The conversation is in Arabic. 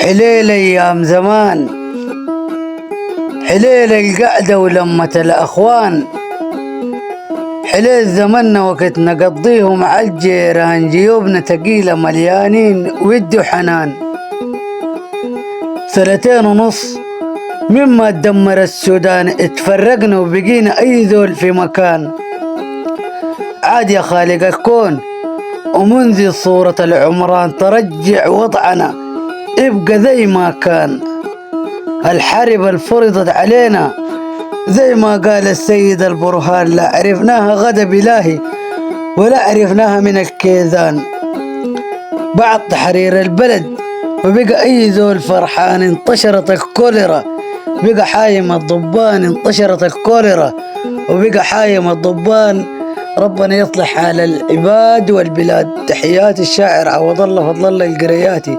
حليل أيام زمان، حليل القعدة ولمة الأخوان، حليل زمنا وقت نقضيه مع الجيران، جيوبنا تقيلة مليانين ود وحنان. 2.5 مما تدمر السودان، اتفرقنا وبقينا أي ذول في مكان. عاد يا خالق الكون ومنزل صورة العمران، ترجع وضعنا ابقى زي ما كان. الحرب الفرضت علينا زي ما قال السيد البرهان، لا عرفناها غضب إلهي ولا عرفناها من الكيزان. بعد تحرير البلد وبقى أي ذول فرحان، انتشرت الكوليرا بقى حايم الضبان، انتشرت الكوليرا وبقى حايم الضبان. ربنا يصلح حال العباد والبلاد. تحيات الشاعر عوض الله فضل الله القرياتي.